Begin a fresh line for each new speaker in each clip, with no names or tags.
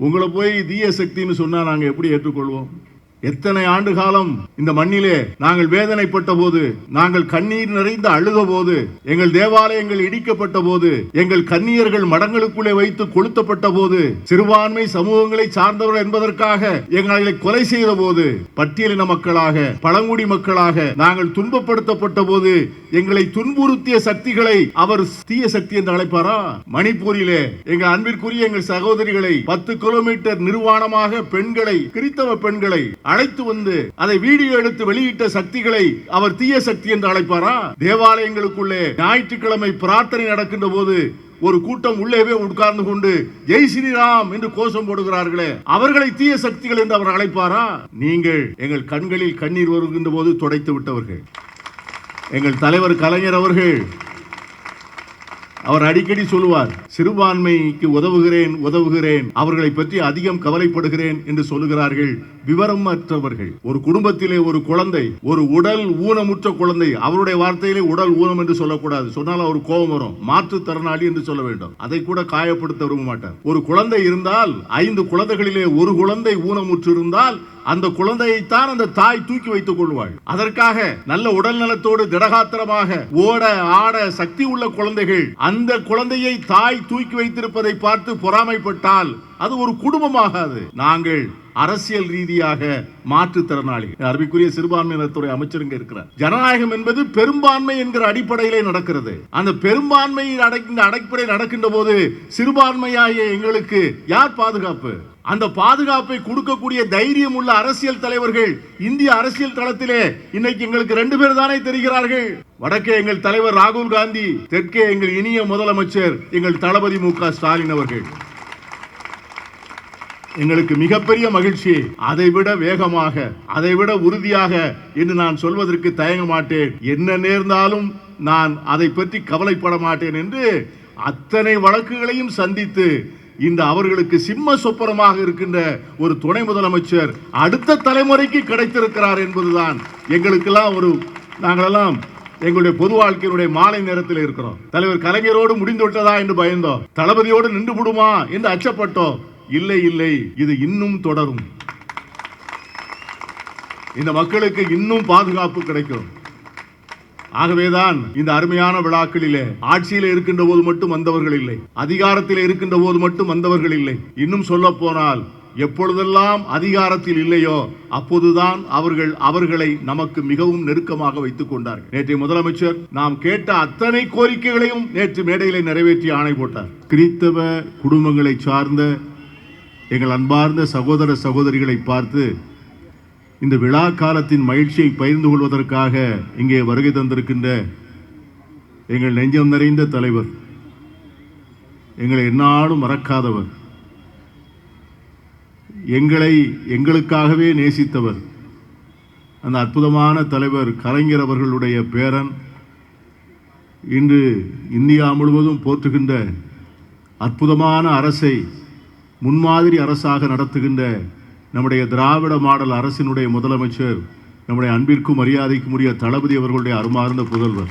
உங்களை போய் தீய சக்தின்னு சொன்னா நாங்க எப்படி ஏற்றுக்கொள்வோம்? எத்தனை ஆண்டு காலம் இந்த மண்ணிலே நாங்கள் வேதனைப்பட்ட போது, நாங்கள் கண்ணீர் நிறைந்து அழுத போது, எங்கள் தேவாலயங்கள் இடிக்கப்பட்ட போது, எங்கள் கன்னியர்கள் மடங்களுக்குள்ளே வைத்து கொளுத்தப்பட்ட போது, சிறுபான்மை சமூகங்களை சார்ந்தவர்கள் என்பதற்காக எங்களை கொலை செய்த போது, பட்டியலின மக்களாக பழங்குடி மக்களாக நாங்கள் துன்பப்படுத்தப்பட்ட போது எங்களை துன்புறுத்திய சக்திகளை அவர் தீய சக்தி என்று அழைப்பாரா? மணிப்பூரிலே எங்கள் அன்பிற்குரிய எங்கள் சகோதரிகளை 10 கிலோமீட்டர் நிர்வாணமாக பெண்களை, கிறிஸ்தவ பெண்களை அழைத்து வந்து அதை வீடியோ எடுத்து வெளியிட்ட சக்திகளை அவர் தீய சக்தி என்று அழைப்பாரா? தேவாலயங்களுக்குள்ளே ஞாயிற்றுக்கிழமை பிரார்த்தனை நடக்கின்ற போது ஒரு கூட்டம் உள்ளேவே உட்கார்ந்து கொண்டு ஜெய் ஸ்ரீராம் என்று கோஷம் போடுகிறார்களே, அவர்களை தீய சக்திகள் என்று அவர் அழைப்பாரா? நீங்கள் எங்கள் கண்களில் கண்ணீர் வருகின்ற போது துடைத்து விட்டவர்கள். எங்கள் தலைவர் கலைஞர் அவர்கள் அவர் அடிக்கடி சொல்லுவார், சிறுபான்மைக்கு உதவுகிறேன், அவர்களை பற்றி அதிகம் கவலைப்படுகிறேன் என்று சொல்லுகிறார்கள் விவரமற்றவர்கள். ஒரு குடும்பத்திலே ஒரு குழந்தை, ஒரு உடல் ஊனமுற்ற குழந்தை, அவருடைய வார்த்தையிலே உடல் ஊனம் என்று சொல்லக்கூடாது, சொன்னால் அவர் கோபம் வரும், மாற்றுத்திறனாளி என்று சொல்ல வேண்டும். அதை கூட காயப்படுத்த விரும்ப மாட்டார். ஒரு குழந்தை இருந்தால் 5 குழந்தைகளிலே ஒரு குழந்தை ஊனமுற்று இருந்தால் அந்த குழந்தையைத்தான் அந்த தாய் தூக்கி வைத்துக் கொள்வாள். அதற்காக நல்ல உடல் நலத்தோடு திடகாத்திரமாக ஓட ஆட சக்தி உள்ள குழந்தைகள் அந்த குழந்தையை தாய் தூக்கி வைத்திருப்பதை பார்த்து பொறாமைப்பட்டால் அது ஒரு குடும்பமாகாது. நாங்கள் அரசியல் ரீதியாக மாற்றுத்திறனாளி. அருமைக்குரிய சிறுபான்மையினத்துறை அமைச்சருங்க இருக்கிறார். ஜனநாயகம் என்பது பெரும்பான்மை என்கிற அடிப்படையிலே நடக்கிறது. அந்த பெரும்பான்மை அடிப்படை நடக்கின்ற போது சிறுபான்மையாகிய எங்களுக்கு யார் பாதுகாப்பு? அந்த பாதுகாப்பை கொடுக்கக்கூடிய தைரியம் உள்ள அரசியல் தலைவர்கள் இந்திய அரசியல் தளத்திலே இன்னைக்கு எங்களுக்கு 2 பேர் தானே தெரிகிறார்கள். வடக்கே எங்கள் தலைவர் ராகுல் காந்தி, தெற்கே எங்கள் இனிய முதலமைச்சர் எங்கள் தளபதி மு.க. ஸ்டாலின் அவர்கள். எங்களுக்கு மிகப்பெரிய மகிழ்ச்சி. அதைவிட வேகமாக, அதைவிட உறுதியாக என்று நான் சொல்வதற்கு தயங்க மாட்டேன். என்ன நேர்ந்தாலும் நான் அதை பற்றி கவலைப்பட மாட்டேன் என்று அத்தனை வழக்குகளையும் சந்தித்து இந்த அவர்களுக்கு சிம்ம சொப்பனமாக இருக்கின்ற ஒரு துணை முதலமைச்சர் அடுத்த தலைமுறைக்கு கிடைத்திருக்கிறார் என்பதுதான் எங்களுக்கெல்லாம் நாங்களெல்லாம் எங்களுடைய பொது வாழ்க்கையினுடைய மாலை நேரத்தில் இருக்கிறோம். தலைவர் கலைஞரோடு முடிந்து விட்டதா என்று பயந்தோம், தளபதியோடு நின்று விடுமா என்று அச்சப்பட்டோம். இல்லை, இது இன்னும் தொடரும். இந்த மக்களுக்கு இன்னும் பாதுகாப்பு கிடைக்கும். ஆகவேதான் இந்த அருமையான விழாக்களிலே ஆட்சியில் இருக்கின்ற போது மட்டும் வந்தவர்கள் இல்லை, அதிகாரத்தில் இருக்கின்ற போது மட்டும் வந்தவர்கள் இல்லை. இன்னும் சொல்ல போனால் எப்பொழுதெல்லாம் அதிகாரத்தில் இல்லையோ அப்போதுதான் அவர்களை நமக்கு மிகவும் நெருக்கமாக வைத்துக் கொண்டார்கள். நேற்றைய முதலமைச்சர் நாம் கேட்ட அத்தனை கோரிக்கைகளையும் நேற்று மேடையிலே நிறைவேற்றி ஆணை போட்டார். கிறிஸ்தவ குடும்பங்களை சார்ந்த எங்கள் அன்பார்ந்த சகோதர சகோதரிகளை பார்த்து இந்த விழா காலத்தின் மகிழ்ச்சியை பகிர்ந்து கொள்வதற்காக இங்கே வருகை தந்திருக்கின்ற எங்கள் நெஞ்சம் நிறைந்த தலைவர், எங்களை எந்நாளும் மறக்காதவர், எங்களுக்காகவே நேசித்தவர், அந்த அற்புதமான தலைவர் கலைஞர் அவர்களுடைய பேரன், இன்று இந்தியா முழுவதும் போற்றுகின்ற அற்புதமான அரசை முன்மாதிரி அரசாக நடத்துகின்ற நம்முடைய திராவிட மாடல் அரசினுடைய முதலமைச்சர், நம்முடைய அன்பிற்கும் மரியாதைக்கும் உரிய தளபதி அவர்களுடைய அருமார்ந்த புதல்வர்.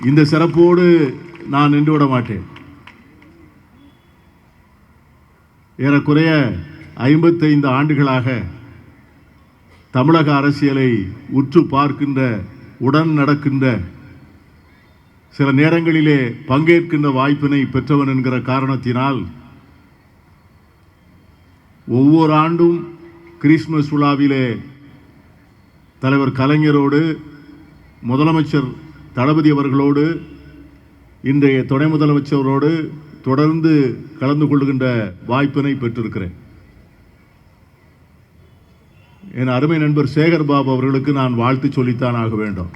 இந்த சிறப்போடு நான் நின்றுவிட மாட்டேன். ஏறக்குறைய 55 ஆண்டுகளாக தமிழக அரசியலை உற்று பார்க்கின்ற, உடன் நடக்கின்ற, சில நேரங்களிலே பங்கேற்கின்ற வாய்ப்பினை பெற்றவன் என்கிற காரணத்தினால் ஒவ்வொரு ஆண்டும் கிறிஸ்துமஸ் விழாவிலே தலைவர் கலைஞரோடு, முதலமைச்சர் தளபதி அவர்களோடு, இன்றைய துணை முதலமைச்சரோடு தொடர்ந்து கலந்து கொள்கின்ற வாய்ப்பினை பெற்றிருக்கிறேன். என் அருமை நண்பர் சேகர் பாபு அவர்களுக்கு நான் வாழ்த்து சொல்லித்தான் ஆக வேண்டும்.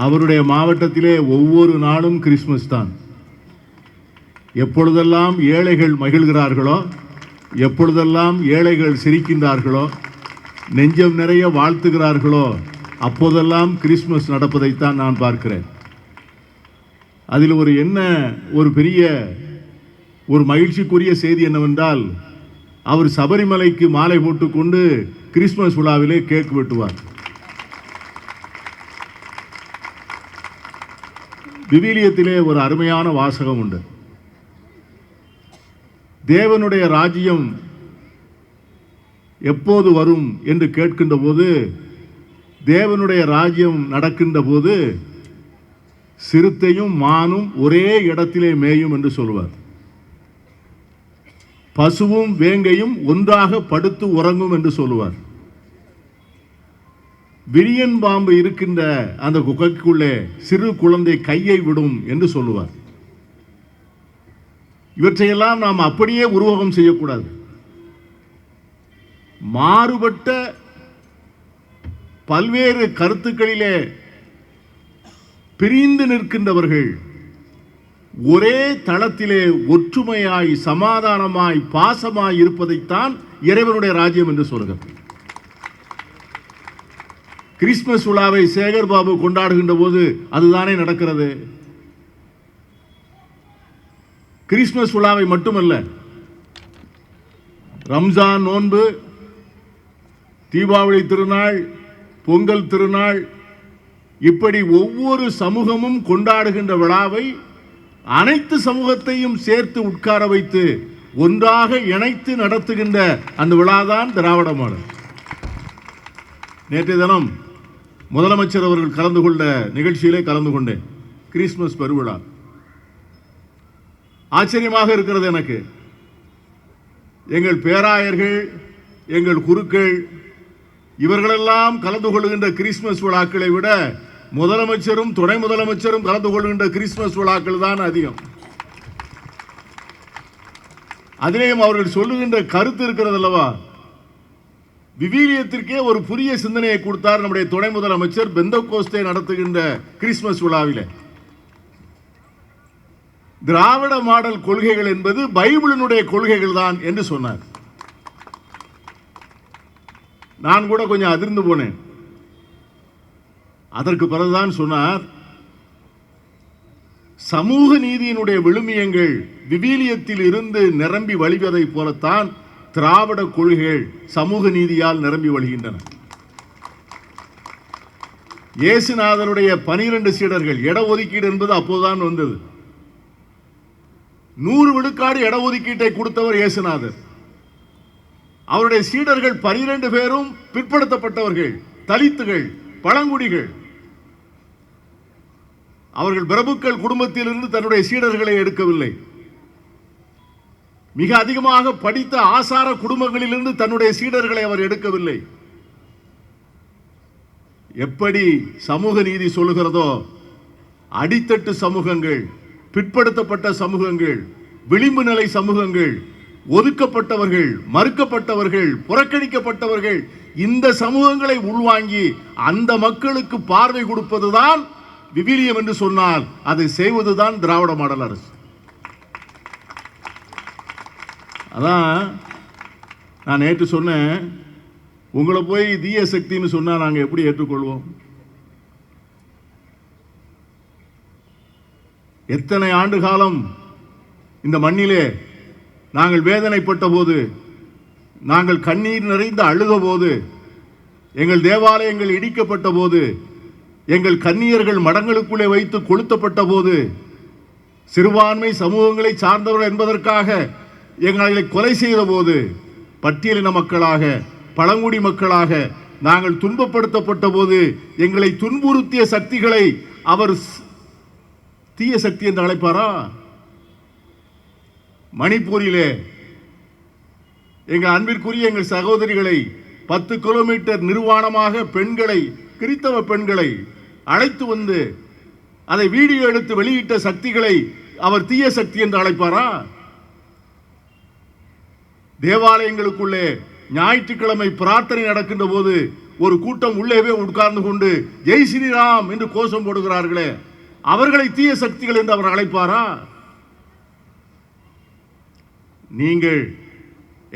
அவருடைய மாவட்டத்திலே ஒவ்வொரு நாளும் கிறிஸ்துமஸ் தான். எப்பொழுதெல்லாம் ஏழைகள் மகிழ்கிறார்களோ, எப்பொழுதெல்லாம் ஏழைகள் சிரிக்கின்றார்களோ, நெஞ்சம் நிறைய வாழ்த்துகிறார்களோ, அப்போதெல்லாம் கிறிஸ்துமஸ் நடப்பதைத்தான் நான் பார்க்கிறேன். அதில் ஒரு பெரிய மகிழ்ச்சிக்குரிய செய்தி என்னவென்றால், அவர் சபரிமலைக்கு மாலை போட்டுக்கொண்டு கிறிஸ்துமஸ் விழாவிலே கேக் வெட்டுவார். விவிலியத்திலே ஒரு அருமையான வாசகம் உண்டு. தேவனுடைய ராஜ்யம் எப்போது வரும் என்று கேட்கின்ற போது, தேவனுடைய ராஜ்யம் நடக்கின்ற போது சிறுத்தையும் மானும் ஒரே இடத்திலே மேயும் என்று சொல்வார். பசுவும் வேங்கையும் ஒன்றாக படுத்து உறங்கும் என்று சொல்லுவார். விரியன் பாம்பு இருக்கின்ற அந்த குகைக்குள்ளே சிறு குழந்தை கையை விடும் என்று சொல்லுவார். இவற்றையெல்லாம் நாம் அப்படியே உருவகம் செய்யக்கூடாது. மாறுபட்ட பல்வேறு கருத்துக்களிலே பிரிந்து நிற்கின்றவர்கள் ஒரே தளத்திலே ஒற்றுமையாய் சமாதானமாய் பாசமாய் இருப்பதைத்தான் இறைவனுடைய ராஜ்யம் என்று சொல்கிறது. கிறிஸ்துமஸ் விழாவை சேகர் பாபு கொண்டாடுகின்ற போது அதுதானே நடக்கிறது. கிறிஸ்துமஸ் விழாவை மட்டுமல்ல, ரம்ஜான் நோன்பு, தீபாவளி திருநாள், பொங்கல் திருநாள், இப்படி ஒவ்வொரு சமூகமும் கொண்டாடுகின்ற விழாவை அனைத்து சமூகத்தையும் சேர்த்து உட்கார வைத்து ஒன்றாக இணைத்து நடத்துகின்ற அந்த விழாதான் திராவிட மாடல். நேற்றைய தினம் முதலமைச்சர் அவர்கள் கலந்து கொண்ட நிகழ்ச்சியிலே கலந்து கொண்டேன். கிறிஸ்துமஸ் பெருவிழா ஆச்சரியமாக இருக்கிறது எனக்கு. எங்கள் பேராயர்கள், எங்கள் குருக்கள், இவர்களெல்லாம் கலந்து கொள்கின்ற கிறிஸ்துமஸ் விழாக்களை விட முதலமைச்சரும் துணை முதலமைச்சரும் கலந்து கொள்கின்ற கிறிஸ்துமஸ் விழாக்கள் தான் அதிகம். அதிலேயும் அவர்கள் சொல்லுகின்ற கருத்து இருக்கிறது அல்லவா. விவிலியத்திற்கே ஒரு புதிய சிந்தனையை கொடுத்தார் நம்முடைய துணை முதலமைச்சர் பெந்தகோஸ்தே நடத்துகின்ற கிறிஸ்துமஸ் விழாவில். திராவிட மாடல் கொள்கைகள் என்பது பைபிளினுடைய கொள்கைகள் தான் என்று சொன்னார். நான் கூட கொஞ்சம் அதிர்ந்து போனேன். அதற்கு பிறகுதான் சொன்னார், சமூக நீதியினுடைய விழுமியங்கள் விவிலியத்தில் இருந்து நிரம்பி வழிவதை போலத்தான் திராவிட கொள்கைகள் சமூக நீதியால் நிரம்பி வழிகின்றன. இயேசுநாதருடைய 12 சீடர்கள், இடஒதுக்கீடு என்பது அப்போதுதான் வந்தது. 100 விழுக்காடு இடஒதுக்கீட்டை கொடுத்தவர் இயேசுநாதர். அவருடைய சீடர்கள் 12 பேரும் பிற்படுத்தப்பட்டவர்கள், தலித்துகள், பழங்குடிகள். அவர்கள் பிரபுக்கள் குடும்பத்திலிருந்து தன்னுடைய சீடர்களை எடுக்கவில்லை. மிக அதிகமாக படித்த ஆசார குடும்பங்களிலிருந்து தன்னுடைய சீடர்களை அவர் எடுக்கவில்லை. எப்படி சமூக நீதி சொல்லுகிறதோ, அடித்தட்டு சமூகங்கள், பிற்படுத்தப்பட்ட சமூகங்கள், விளிம்பு நிலை சமூகங்கள், ஒதுக்கப்பட்டவர்கள், மறுக்கப்பட்டவர்கள், புறக்கணிக்கப்பட்டவர்கள், இந்த சமூகங்களை உள்வாங்கி அந்த மக்களுக்கு பார்வை கொடுப்பதுதான் விவிலியம் என்று சொன்னால் அதை செய்வதுதான் திராவிட மாடல் அரசு. அதான் நான் நேற்று சொன்னேன், உங்களை போய் தீய சக்தின்னு சொன்னா நாங்கள் எப்படி ஏற்றுக்கொள்வோம்? எத்தனை ஆண்டு காலம் இந்த மண்ணிலே நாங்கள் வேதனைப்பட்ட போது, நாங்கள் கண்ணீர் நிறைந்த அழுத போது, எங்கள் தேவாலயங்கள் இடிக்கப்பட்ட போது, எங்கள் கன்னியர்கள் மடங்களுக்குள்ளே வைத்து கொளுத்தப்பட்ட போது, சிறுபான்மை சமூகங்களை சார்ந்தவர்கள் என்பதற்காக எங்களை கொலை செய்த போது, பட்டியலின மக்களாக, பழங்குடி மக்களாக நாங்கள் துன்பப்படுத்தப்பட்ட போது, எங்களை துன்புறுத்திய சக்திகளை அவர் தீய சக்தி என்று அழைப்பாரா? மணிப்பூரிலே எங்கள் அன்பிற்குரிய எங்கள் சகோதரிகளை 10 கிலோமீட்டர் நிர்வாணமாக பெண்களை, கிறிஸ்தவ பெண்களை அழைத்து வந்து அதை வீடியோ எடுத்து வெளியிட்ட சக்திகளை அவர் தீய சக்தி என்று அழைப்பாரா? தேவாலயங்களுக்குள்ளே ஞாயிற்றுக்கிழமை பிரார்த்தனை நடக்கின்ற போது ஒரு கூட்டம் உள்ளேவே உட்கார்ந்து கொண்டு ஜெய் ஸ்ரீராம் என்று கோஷம் போடுகிறார்களே, அவர்களை தீய சக்திகள் என்று அவர் அழைப்பாரா? நீங்கள்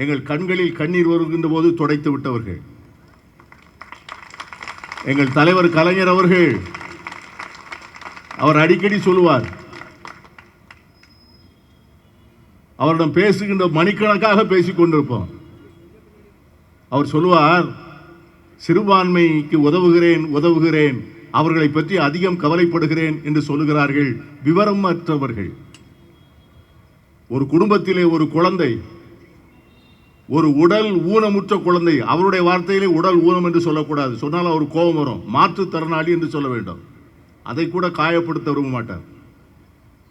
எங்கள் கண்களில் கண்ணீர் வருகின்ற போது துடைத்து விட்டவர்கள். எங்கள் தலைவர் கலைஞர் அவர்கள், அவர் அடிக்கடி சொல்லுவார், அவரிடம் பேசுகின்ற மணிக்கணக்காக பேசிக் கொண்டிருப்போம். அவர் சொல்லுவார், சிறுபான்மைக்கு உதவுகிறேன் உதவுகிறேன், அவர்களை பற்றி அதிகம் கவலைப்படுகிறேன் என்று சொல்லுகிறார்கள் விவரமற்றவர்கள். ஒரு குடும்பத்திலே ஒரு குழந்தை, ஒரு உடல் ஊனமுற்ற குழந்தை, அவருடைய வார்த்தையிலே உடல் ஊனம் என்று சொல்லக்கூடாது, சொன்னால் அவர் கோபம் வரும், மாற்றுத்திறனாளி என்று சொல்ல வேண்டும். அதை கூட காயப்படுத்த விரும்ப மாட்டார்.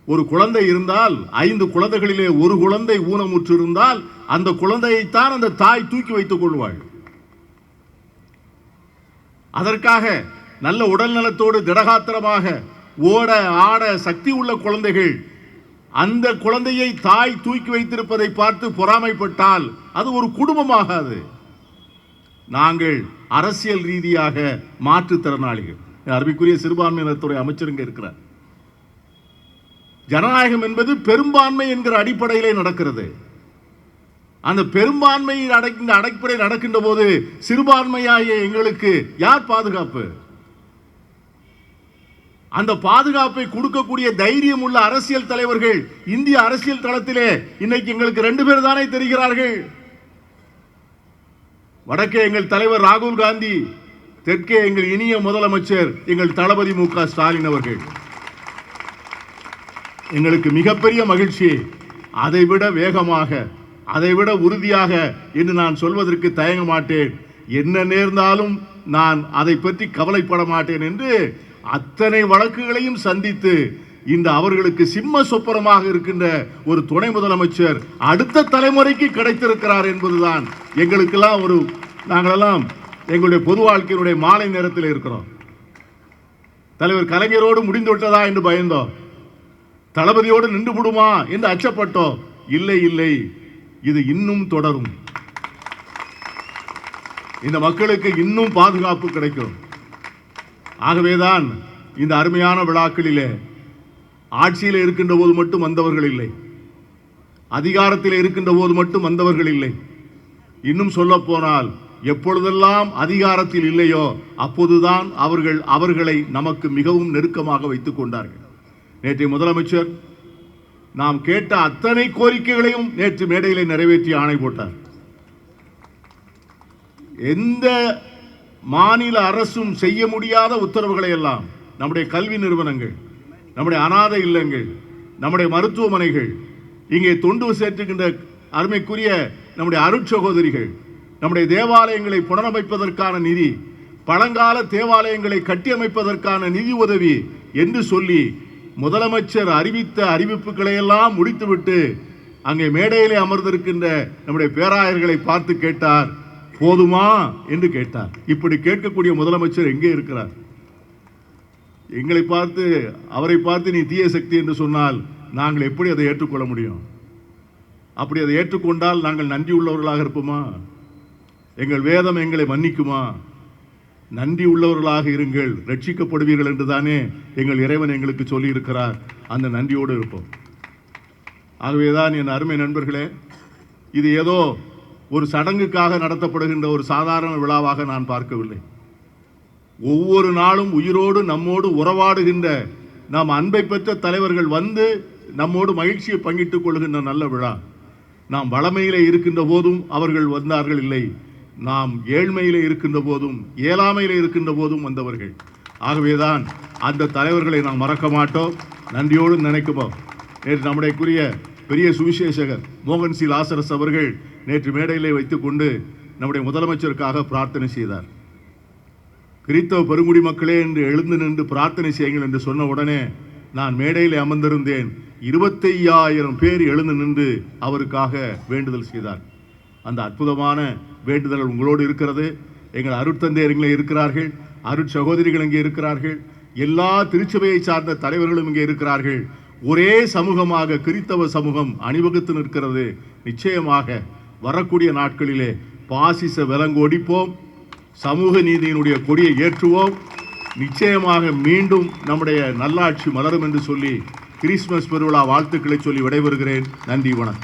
ஒரு குழந்தை இருந்தால் 5 குழந்தைகளிலே ஒரு குழந்தை ஊனமுற்று இருந்தால் அந்த குழந்தையைத்தான் அந்த தாய் தூக்கி வைத்துக் கொள்வாள். அதற்காக நல்ல உடல் நலத்தோடு திடகாத்திரமாக ஓட ஆட சக்தி உள்ள குழந்தைகள் அந்த குழந்தையை தாய் தூக்கி வைத்திருப்பதை பார்த்து பொறாமைப்பட்டால் அது ஒரு குடும்பமாகாது. நாங்கள் அரசியல் ரீதியாக மாற்றுத்திறனாளிகள். அருமைக்குரிய சிறுபான்மையினத்துறை அமைச்சருங்க இருக்கிறார். ஜனநாயகம் என்பது பெரும்பான்மை என்கிற அடிப்படையிலே நடக்கிறது. அந்த பெரும்பான்மை அடிப்படை நடக்கின்ற போது சிறுபான்மையாகிய எங்களுக்கு யார் பாதுகாப்பு? அந்த பாதுகாப்பை கொடுக்கக்கூடிய தைரியம் உள்ள அரசியல் தலைவர்கள் இந்திய அரசியல் தளத்திலே இன்னைக்கு எங்களுக்கு 2 பேர் தானே தெரிகிறார்கள். வடக்கே எங்கள் தலைவர் ராகுல் காந்தி, தெற்கே எங்கள் இனிய முதலமைச்சர் எங்கள் தளபதி மு.க. ஸ்டாலின் அவர்கள். எங்களுக்கு மிகப்பெரிய மகிழ்ச்சி. அதைவிட வேகமாக, அதைவிட உறுதியாக என்று நான் சொல்வதற்கு தயங்க மாட்டேன். என்ன நேர்ந்தாலும் நான் அதை பற்றி கவலைப்பட மாட்டேன் என்று அத்தனை வழக்குகளையும் சந்தித்து இந்த அவர்களுக்கு சிம்ம சொப்பனமாக இருக்கின்ற ஒரு துணை முதலமைச்சர் அடுத்த தலைமுறைக்கு கிடைத்திருக்கிறார் என்பதுதான் எங்களுக்கெல்லாம் நாங்களெல்லாம் எங்களுடைய பொது வாழ்க்கையினுடைய மாலை நேரத்தில் இருக்கிறோம். தலைவர் கலைஞரோடு முடிந்து விட்டதா என்று பயந்தோம். தளபதியோடு நின்று விடுமா என்று அச்சப்பட்டோம். இல்லை இல்லை, இது இன்னும் தொடரும். இந்த மக்களுக்கு இன்னும் பாதுகாப்பு கிடைக்கும். ஆகவேதான் இந்த அருமையான விழாக்களிலே ஆட்சியில் இருக்கின்ற போது மட்டும் வந்தவர்கள் இல்லை, அதிகாரத்தில் இருக்கின்ற போது மட்டும் வந்தவர்கள் இல்லை. இன்னும் சொல்ல போனால் எப்பொழுதெல்லாம் அதிகாரத்தில் இல்லையோ அப்போதுதான் அவர்களை நமக்கு மிகவும் நெருக்கமாக வைத்துக் கொண்டார்கள். நேற்றைய முதலமைச்சர் நாம் கேட்ட அத்தனை கோரிக்கைகளையும் நேற்று மேடையிலே நிறைவேற்றி ஆணை போட்டார். எந்த மாநில அரசும் செய்ய முடியாத உத்தரவுகளை எல்லாம் நம்முடைய கல்வி நிறுவனங்கள், நம்முடைய அனாதை இல்லங்கள், நம்முடைய மருத்துவமனைகள், இங்கே தொண்டு சேர்த்துக்கின்ற அருமைக்குரிய நம்முடைய அருட்சகோதரிகள், நம்முடைய தேவாலயங்களை புனரமைப்பதற்கான நிதி, பழங்கால தேவாலயங்களை கட்டியமைப்பதற்கான நிதி உதவி என்று சொல்லி முதலமைச்சர் அறிவித்த அறிவிப்புகளை எல்லாம் முடித்துவிட்டு அங்கே மேடையிலே அமர்ந்திருக்கின்ற நம்முடைய பேராயர்களை பார்த்து கேட்டார், போதுமா என்று கேட்டார். இப்படி கேட்கக்கூடிய முதலமைச்சர் எங்கே இருக்கிறார்? எங்களை பார்த்து, அவரை பார்த்து நீ தீய சக்தி என்று சொன்னால் நாங்கள் எப்படி அதை ஏற்றுக்கொள்ள முடியும்? அப்படி அதை ஏற்றுக்கொண்டால் நாங்கள் நன்றி உள்ளவர்களாக இருப்போமா? எங்கள் வேதம் எங்களை மன்னிக்குமா? நன்றி உள்ளவர்களாக இருங்கள், ரட்சிக்கப்படுவீர்கள் என்று தானே எங்கள் இறைவன் எங்களுக்கு சொல்லி இருக்கிறார். அந்த நன்றியோடு இருப்போம். ஆகவேதான் என் அருமை நண்பர்களே, இது ஏதோ ஒரு சடங்குக்காக நடத்தப்படுகின்ற ஒரு சாதாரண விழாவாக நான் பார்க்கவில்லை. ஒவ்வொரு நாளும் உயிரோடு நம்மோடு உறவாடுகின்ற நாம் அன்பை பெற்ற தலைவர்கள் வந்து நம்மோடு மகிழ்ச்சியை பங்கிட்டுக் கொள்கின்ற நல்ல விழா. நாம் வளமையிலே இருக்கின்ற போதும் அவர்கள் வந்தார்கள் இல்லை, நாம் ஏழ்மையிலே இருக்கின்ற போதும் இயலாமையிலே இருக்கின்ற போதும் வந்தவர்கள். ஆகவேதான் அந்த தலைவர்களை நாம் மறக்க மாட்டோம், நன்றியோடு நினைக்குவோம். நேற்று நம்முடைய பெரிய சுவிசேஷகர் மோகன் சி லாசரஸ் அவர்கள் நேற்று மேடையிலே வைத்துக்கொண்டு நம்முடைய முதலமைச்சருக்காக பிரார்த்தனை செய்தார். கிறிஸ்தவ பெருங்குடி மக்களே என்று எழுந்து நின்று பிரார்த்தனை செய்யுங்கள் என்று சொன்ன உடனே நான் மேடையிலே அமர்ந்திருந்தேன். 25,000 பேர் எழுந்து நின்று அவருக்காக வேண்டுதல் செய்தார். அந்த அற்புதமான வேண்டுதல் உங்களோடு இருக்கிறது. எங்கள் அருட்தந்தையர் இங்கே இருக்கிறார்கள், அருட்சகோதரிகள் இங்கே இருக்கிறார்கள், எல்லா திருச்சபையை சார்ந்த தலைவர்களும் இங்கே இருக்கிறார்கள். ஒரே சமூகமாக கிறிஸ்தவ சமூகம் அணிவகுத்து நிற்கிறது. நிச்சயமாக வரக்கூடிய நாட்களிலே பாசிச விலங்கொடிப்போம், சமூக நீதியினுடைய கொடியை ஏற்றுவோம். நிச்சயமாக மீண்டும் நம்முடைய நல்லாட்சி மலரும் என்று சொல்லி கிறிஸ்துமஸ் பெருவிழா வாழ்த்துக்களை சொல்லி விடைபெறுகிறேன். நன்றி, வணக்கம்.